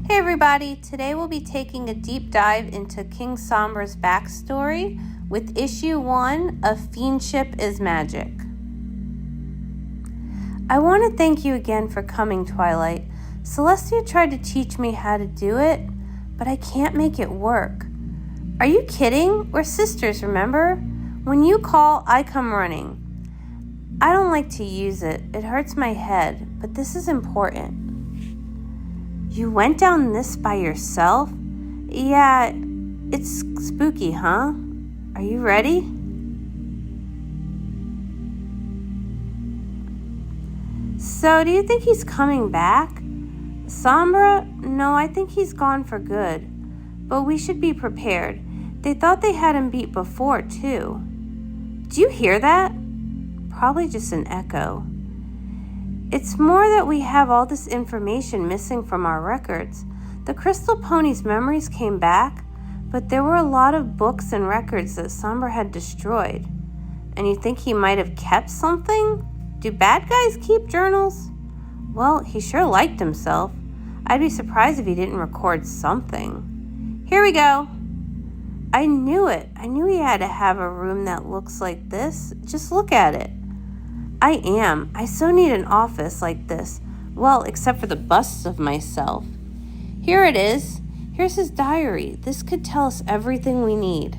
Hey everybody, today we'll be taking a deep dive into King Sombra's backstory with issue 1 of Fiendship is Magic. I want to thank you again for coming, Twilight. Celestia tried to teach me how to do it, but I can't make it work. Are you kidding? We're sisters, remember? When you call, I come running. I don't like to use it. It hurts my head, but this is important. You went down this by yourself? Yeah, it's spooky, huh? Are you ready? So, do you think he's coming back? Sombra? No, I think he's gone for good. But we should be prepared. They thought they had him beat before, too. Do you hear that? Probably just an echo. It's more that we have all this information missing from our records. The Crystal Pony's memories came back, but there were a lot of books and records that Sombra had destroyed. And you think he might have kept something? Do bad guys keep journals? Well, he sure liked himself. I'd be surprised if he didn't record something. Here we go. I knew it. I knew he had to have a room that looks like this. Just look at it. I so need an office like this. Well, except for the busts of myself. Here it is. Here's his diary. This could tell us everything we need.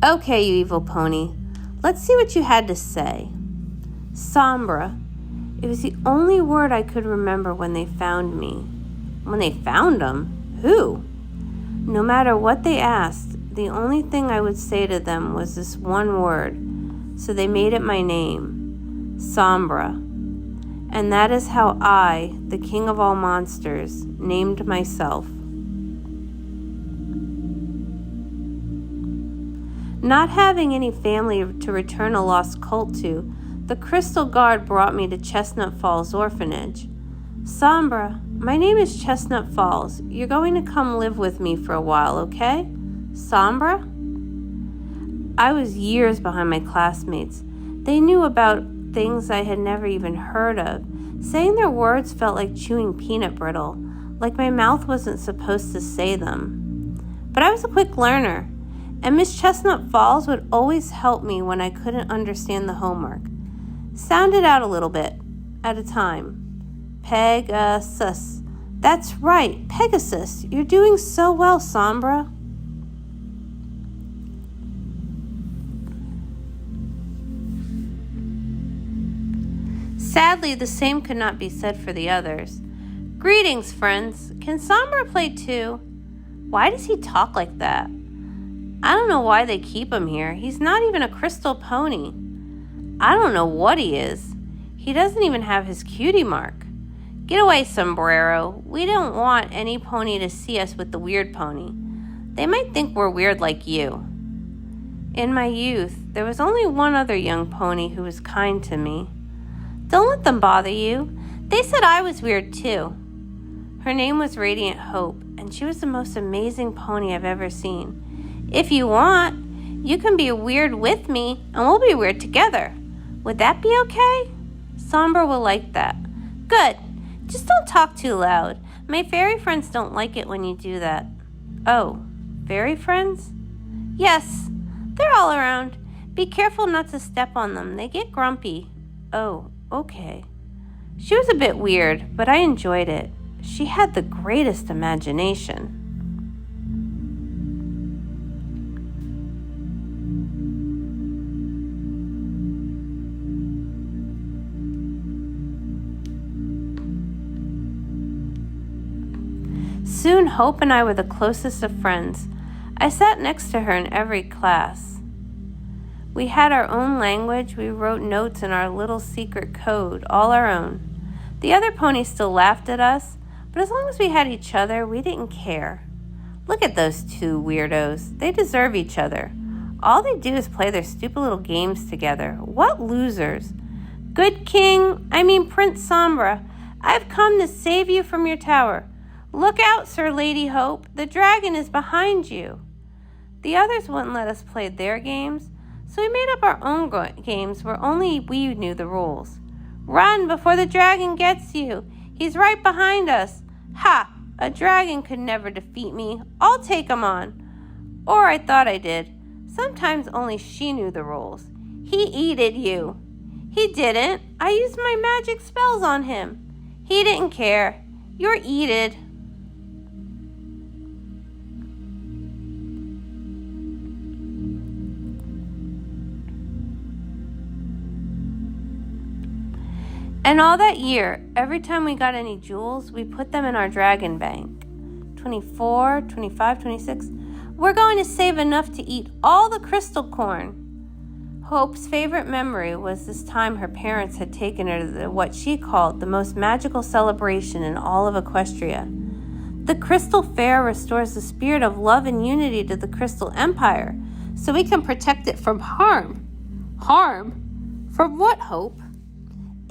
Okay, you evil pony. Let's see what you had to say. Sombra. It was the only word I could remember when they found me. When they found him? Who? No matter what they asked, the only thing I would say to them was this one word. So they made it my name. Sombra. And that is how I, the king of all monsters, named myself. Not having any family to return a lost colt to, the Crystal Guard brought me to Chestnut Falls Orphanage. Sombra, my name is Chestnut Falls. You're going to come live with me for a while, okay? Sombra? I was years behind my classmates. They knew about things I had never even heard of. Saying their words felt like chewing peanut brittle, like my mouth wasn't supposed to say them. But I was a quick learner. And Miss Chestnut Falls would always help me when I couldn't understand the homework. Sound it out a little bit, at a time. Pegasus. That's right, Pegasus. You're doing so well, Sombra. Sadly, the same could not be said for the others. Greetings, friends. Can Sombra play too? Why does he talk like that? I don't know why they keep him here. He's not even a crystal pony. I don't know what he is. He doesn't even have his cutie mark. Get away, Sombrero. We don't want any pony to see us with the weird pony. They might think we're weird like you. In my youth, there was only one other young pony who was kind to me. Don't let them bother you. They said I was weird too. Her name was Radiant Hope, and she was the most amazing pony I've ever seen. If you want, you can be weird with me, and we'll be weird together. Would that be okay? Sombra will like that. Good. Just don't talk too loud. My fairy friends don't like it when you do that. Oh, fairy friends? Yes, they're all around. Be careful not to step on them. They get grumpy. Oh, okay. She was a bit weird, but I enjoyed it. She had the greatest imagination. Soon, Hope and I were the closest of friends. I sat next to her in every class. We had our own language. We wrote notes in our little secret code, all our own. The other ponies still laughed at us, but as long as we had each other, we didn't care. Look at those two weirdos. They deserve each other. All they do is play their stupid little games together. What losers. Good Prince Sombra, I've come to save you from your tower. Look out, Sir Lady Hope. The dragon is behind you. The others wouldn't let us play their games, so we made up our own games where only we knew the rules. Run before the dragon gets you. He's right behind us. Ha! A dragon could never defeat me. I'll take him on. Or I thought I did. Sometimes only she knew the rules. He eated you. He didn't. I used my magic spells on him. He didn't care. You're eated. And all that year, every time we got any jewels, we put them in our dragon bank. 24, 25, 26. We're going to save enough to eat all the crystal corn. Hope's favorite memory was this time her parents had taken her to what she called the most magical celebration in all of Equestria. The Crystal Fair restores the spirit of love and unity to the Crystal Empire, so we can protect it from harm. Harm? From what, Hope?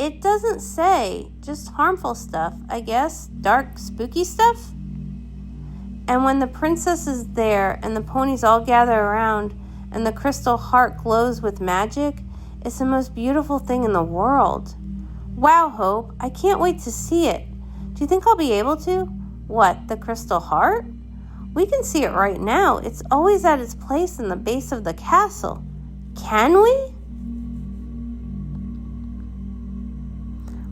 It doesn't say, just harmful stuff, I guess. Dark, spooky stuff? And when the princess is there and the ponies all gather around and the crystal heart glows with magic, it's the most beautiful thing in the world. Wow, Hope, I can't wait to see it. Do you think I'll be able to? What, the crystal heart? We can see it right now. It's always at its place in the base of the castle. Can we?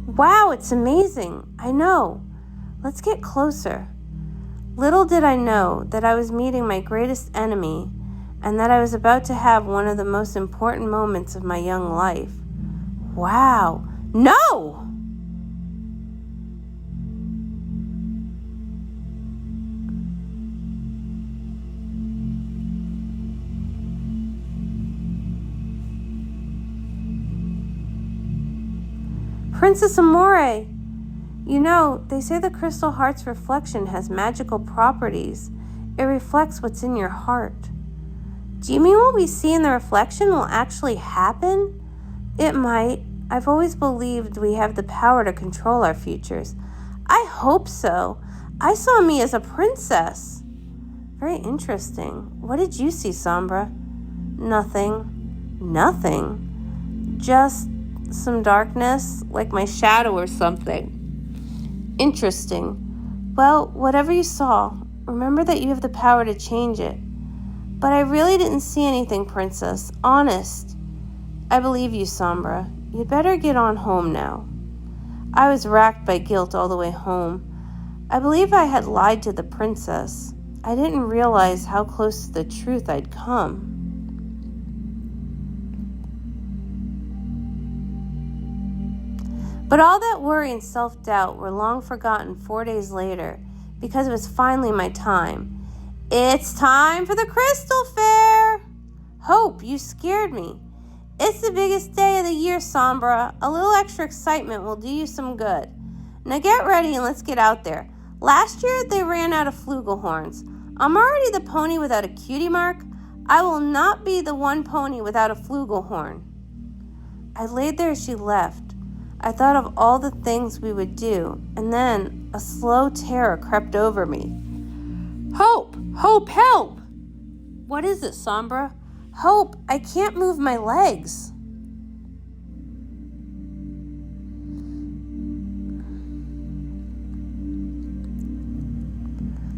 Wow, it's amazing. I know. Let's get closer. Little did I know that I was meeting my greatest enemy and that I was about to have one of the most important moments of my young life. Wow. No! Princess Amore, you know, they say the crystal heart's reflection has magical properties. It reflects what's in your heart. Do you mean what we see in the reflection will actually happen? It might. I've always believed we have the power to control our futures. I hope so. I saw me as a princess. Very interesting. What did you see, Sombra? Nothing. Nothing? Just some darkness, like my shadow or something. Interesting. Well, whatever you saw, remember that you have the power to change it. But I really didn't see anything, Princess. Honest. I believe you, Sombra. You'd better get on home now. I was racked by guilt all the way home. I believe I had lied to the princess. I didn't realize how close to the truth I'd come. But all that worry and self-doubt were long forgotten 4 days later, because it was finally my time. It's time for the Crystal Fair! Hope, you scared me. It's the biggest day of the year, Sombra. A little extra excitement will do you some good. Now get ready and let's get out there. Last year, they ran out of flugelhorns. I'm already the pony without a cutie mark. I will not be the one pony without a flugelhorn. I laid there as she left. I thought of all the things we would do, and then a slow terror crept over me. Hope! Hope, help! What is it, Sombra? Hope, I can't move my legs.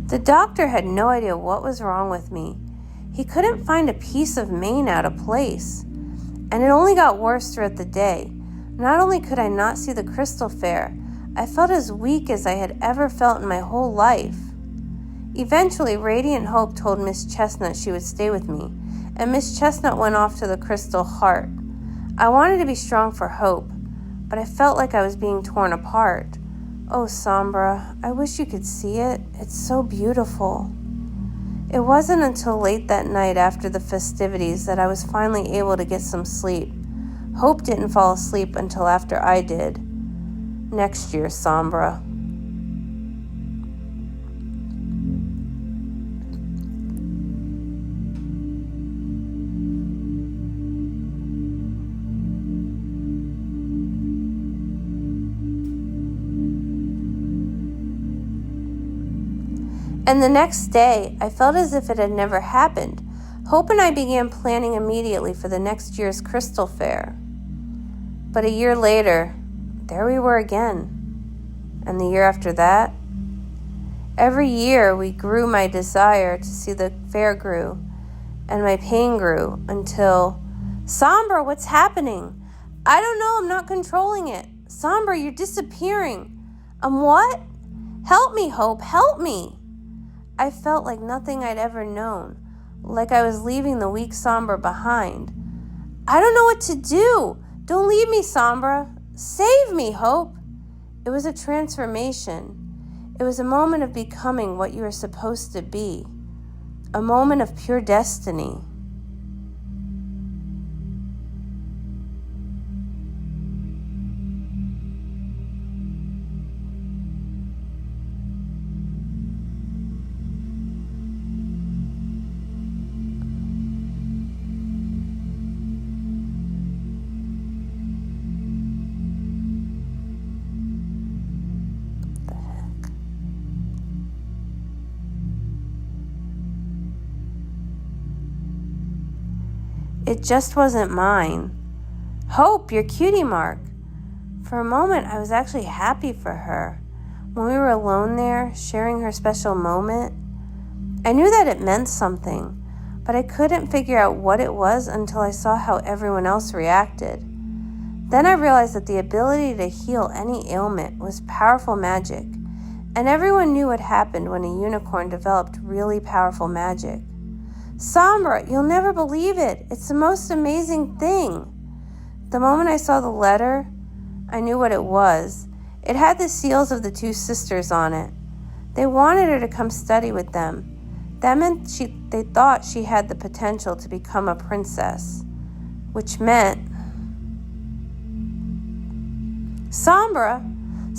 The doctor had no idea what was wrong with me. He couldn't find a piece of mane out of place, and it only got worse throughout the day. Not only could I not see the Crystal Fair, I felt as weak as I had ever felt in my whole life. Eventually, Radiant Hope told Miss Chestnut she would stay with me, and Miss Chestnut went off to the Crystal Heart. I wanted to be strong for Hope, but I felt like I was being torn apart. Oh, Sombra, I wish you could see it. It's so beautiful. It wasn't until late that night after the festivities that I was finally able to get some sleep. Hope didn't fall asleep until after I did. Next year, Sombra. And the next day, I felt as if it had never happened. Hope and I began planning immediately for the next year's Crystal Fair. But a year later, there we were again. And the year after that. Every year we grew my desire to see the fair grew, and my pain grew until, Sombra, what's happening? I don't know, I'm not controlling it. Sombra, you're disappearing. What? Help me, Hope, help me. I felt like nothing I'd ever known, like I was leaving the weak Sombra behind. I don't know what to do. Don't leave me, Sombra. Save me, Hope. It was a transformation. It was a moment of becoming what you were supposed to be. A moment of pure destiny. It just wasn't mine. Hope, your cutie mark. For a moment, I was actually happy for her. When we were alone there, sharing her special moment, I knew that it meant something, but I couldn't figure out what it was until I saw how everyone else reacted. Then I realized that the ability to heal any ailment was powerful magic, and everyone knew what happened when a unicorn developed really powerful magic. Sombra, you'll never believe it. It's the most amazing thing. The moment I saw the letter, I knew what it was. It had the seals of the two sisters on it. They wanted her to come study with them. That meant they thought she had the potential to become a princess, which meant... Sombra,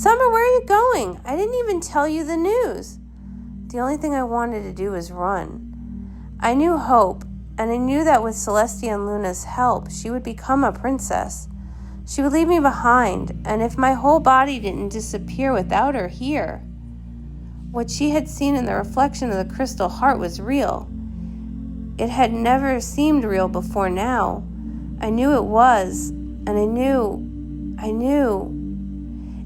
where are you going? I didn't even tell you the news. The only thing I wanted to do was run. I knew Hope, and I knew that with Celestia and Luna's help, she would become a princess. She would leave me behind, and if my whole body didn't disappear without her here, what she had seen in the reflection of the crystal heart was real. It had never seemed real before now. I knew it was, and I knew,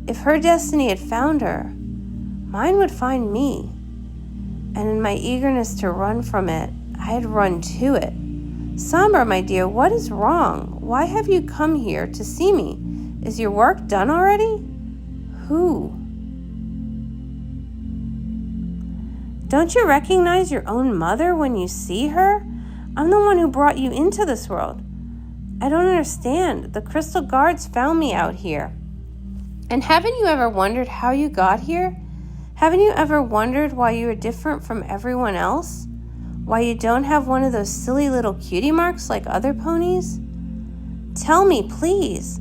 if her destiny had found her, mine would find me. And in my eagerness to run from it, I had run to it. Sombra, my dear, what is wrong? Why have you come here to see me? Is your work done already? Who? Don't you recognize your own mother when you see her? I'm the one who brought you into this world. I don't understand. The crystal guards found me out here. And haven't you ever wondered how you got here? Haven't you ever wondered why you are different from everyone else? Why you don't have one of those silly little cutie marks like other ponies? Tell me, please.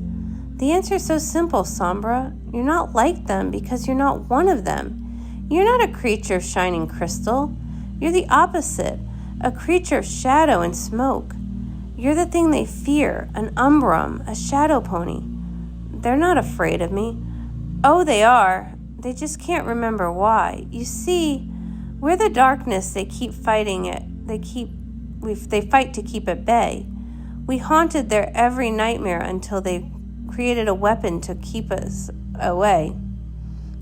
The answer is so simple, Sombra. You're not like them because you're not one of them. You're not a creature of shining crystal. You're the opposite, a creature of shadow and smoke. You're the thing they fear, an umbrum, a shadow pony. They're not afraid of me. Oh, they are. They just can't remember why. You see, we're the darkness they keep fighting it. They fight to keep at bay. We haunted their every nightmare until they created a weapon to keep us away.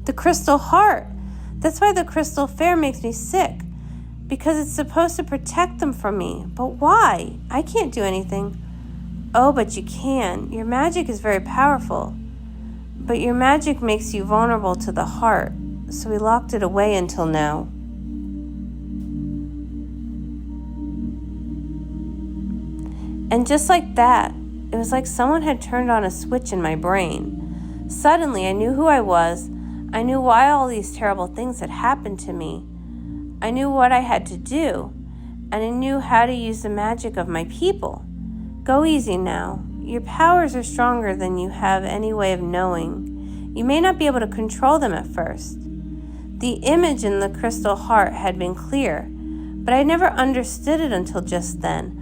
The crystal heart. That's why the crystal fair makes me sick. Because it's supposed to protect them from me. But why? I can't do anything. Oh, but you can. Your magic is very powerful. But your magic makes you vulnerable to the heart. So we locked it away until now. And just like that, it was like someone had turned on a switch in my brain. Suddenly, I knew who I was. I knew why all these terrible things had happened to me. I knew what I had to do, and I knew how to use the magic of my people. Go easy now. Your powers are stronger than you have any way of knowing. You may not be able to control them at first. The image in the crystal heart had been clear, but I never understood it until just then.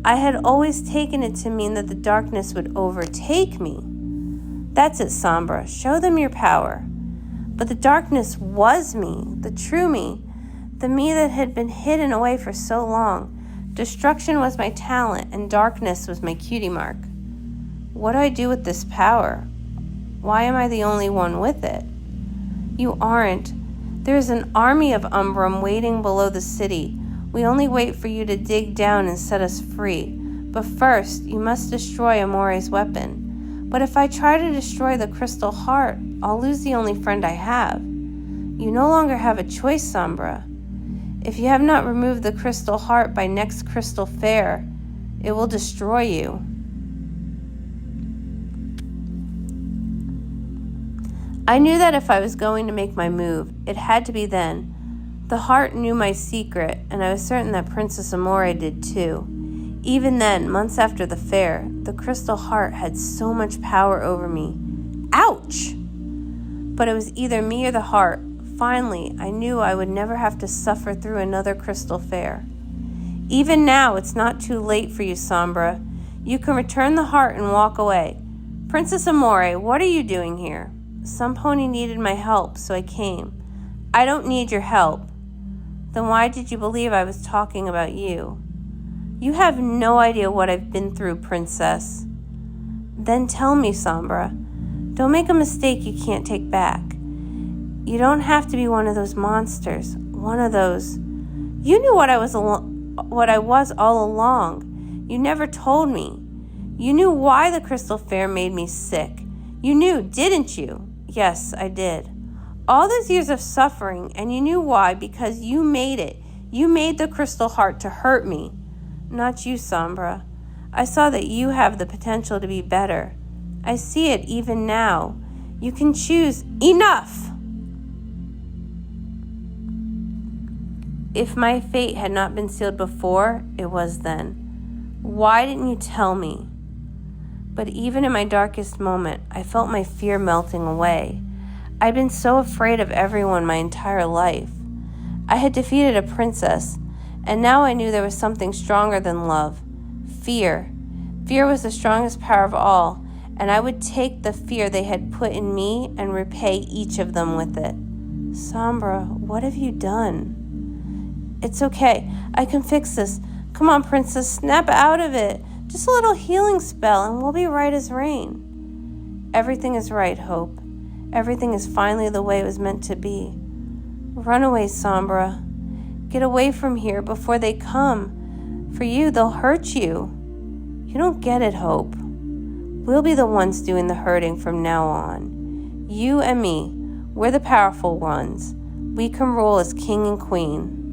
I had always taken it to mean that the darkness would overtake me. That's it, Sombra. Show them your power. But the darkness was me, the true me. The me that had been hidden away for so long. Destruction was my talent, and darkness was my cutie mark. What do I do with this power? Why am I the only one with it? You aren't. There is an army of Umbrum waiting below the city. We only wait for you to dig down and set us free. But first, you must destroy Amore's weapon. But if I try to destroy the crystal heart, I'll lose the only friend I have. You no longer have a choice, Sombra. If you have not removed the crystal heart by next crystal fair, it will destroy you. I knew that if I was going to make my move, it had to be then. The heart knew my secret, and I was certain that Princess Amore did too. Even then, months after the fair, the crystal heart had so much power over me. Ouch! But it was either me or the heart. Finally, I knew I would never have to suffer through another crystal fair. Even now, it's not too late for you, Sombra. You can return the heart and walk away. Princess Amore, what are you doing here? Some pony needed my help, so I came. I don't need your help. Then why did you believe I was talking about you? You have no idea what I've been through, Princess. Then tell me, Sombra. Don't make a mistake you can't take back. You don't have to be one of those monsters. One of those. You knew what I was all along. You never told me. You knew why the crystal fair made me sick. You knew, didn't you? Yes, I did. All those years of suffering, and you knew why, because you made it. You made the crystal heart to hurt me. Not you, Sombra. I saw that you have the potential to be better. I see it even now. You can choose. Enough! If my fate had not been sealed before, it was then. Why didn't you tell me? But even in my darkest moment, I felt my fear melting away. I'd been so afraid of everyone my entire life. I had defeated a princess, and now I knew there was something stronger than love. Fear. Fear was the strongest power of all, and I would take the fear they had put in me and repay each of them with it. Sombra, what have you done? It's okay. I can fix this. Come on, Princess, snap out of it. Just a little healing spell, and we'll be right as rain. Everything is right, Hope. Everything is finally the way it was meant to be. Run away, Sombra. Get away from here before they come. For you, they'll hurt you. You don't get it, Hope. We'll be the ones doing the hurting from now on. You and me, we're the powerful ones. We can rule as king and queen.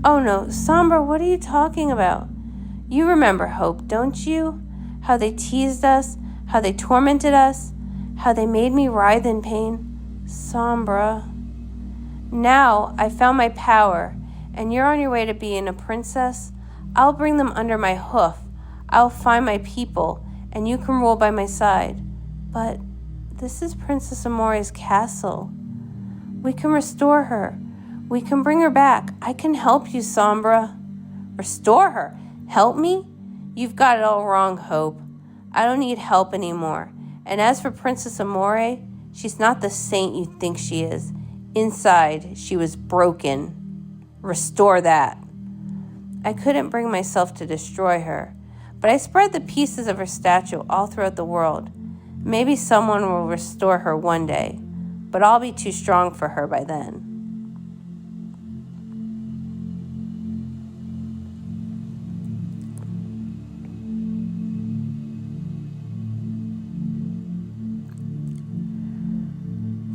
Oh no, Sombra, what are you talking about? You remember, Hope, don't you? How they teased us, how they tormented us, how they made me writhe in pain. Sombra. Now I found my power, and you're on your way to being a princess. I'll bring them under my hoof. I'll find my people, and you can rule by my side. But this is Princess Amore's castle. We can restore her. We can bring her back. I can help you, Sombra. Restore her? Help me? You've got it all wrong, Hope. I don't need help anymore. And as for Princess Amore, she's not the saint you think she is. Inside, she was broken. Restore that. I couldn't bring myself to destroy her, but I spread the pieces of her statue all throughout the world. Maybe someone will restore her one day, but I'll be too strong for her by then.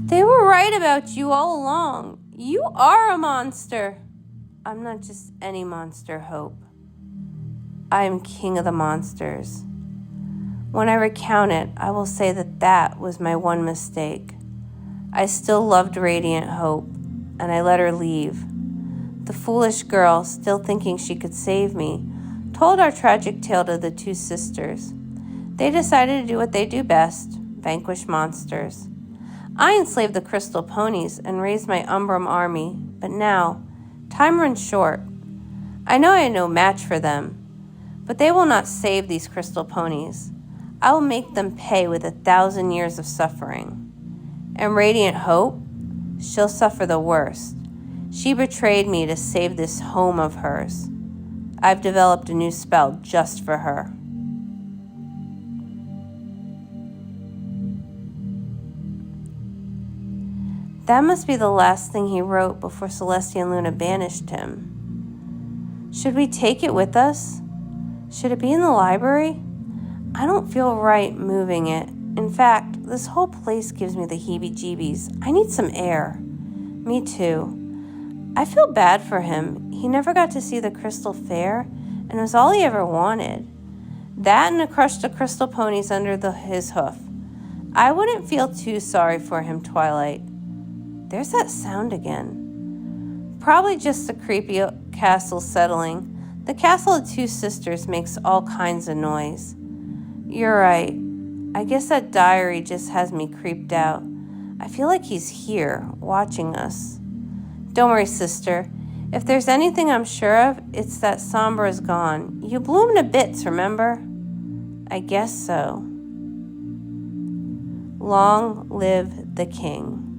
They were right about you all along. You are a monster. I'm not just any monster, Hope. I am king of the monsters. When I recount it, I will say that that was my one mistake. I still loved Radiant Hope, and I let her leave. The foolish girl, still thinking she could save me, told our tragic tale to the two sisters. They decided to do what they do best, vanquish monsters. I enslaved the crystal ponies and raised my Umbrum army, but now, time runs short. I know I had no match for them, But they will not save these crystal ponies. I will make them pay with 1,000 years of suffering. And Radiant Hope, she'll suffer the worst. She betrayed me to save this home of hers. I've developed a new spell just for her. That must be the last thing he wrote before Celestia and Luna banished him. Should we take it with us? Should it be in the library? I don't feel right moving it. In fact, this whole place gives me the heebie-jeebies. I need some air. Me too. I feel bad for him. He never got to see the Crystal Fair, and it was all he ever wanted. That and to crush the crystal ponies under his hoof. I wouldn't feel too sorry for him, Twilight. There's that sound again. Probably just the creepy castle settling. The Castle of Two Sisters makes all kinds of noise. You're right. I guess that diary just has me creeped out. I feel like he's here, watching us. Don't worry, sister. If there's anything I'm sure of, it's that Sombra is gone. You blew him to bits, remember? I guess so. Long live the king.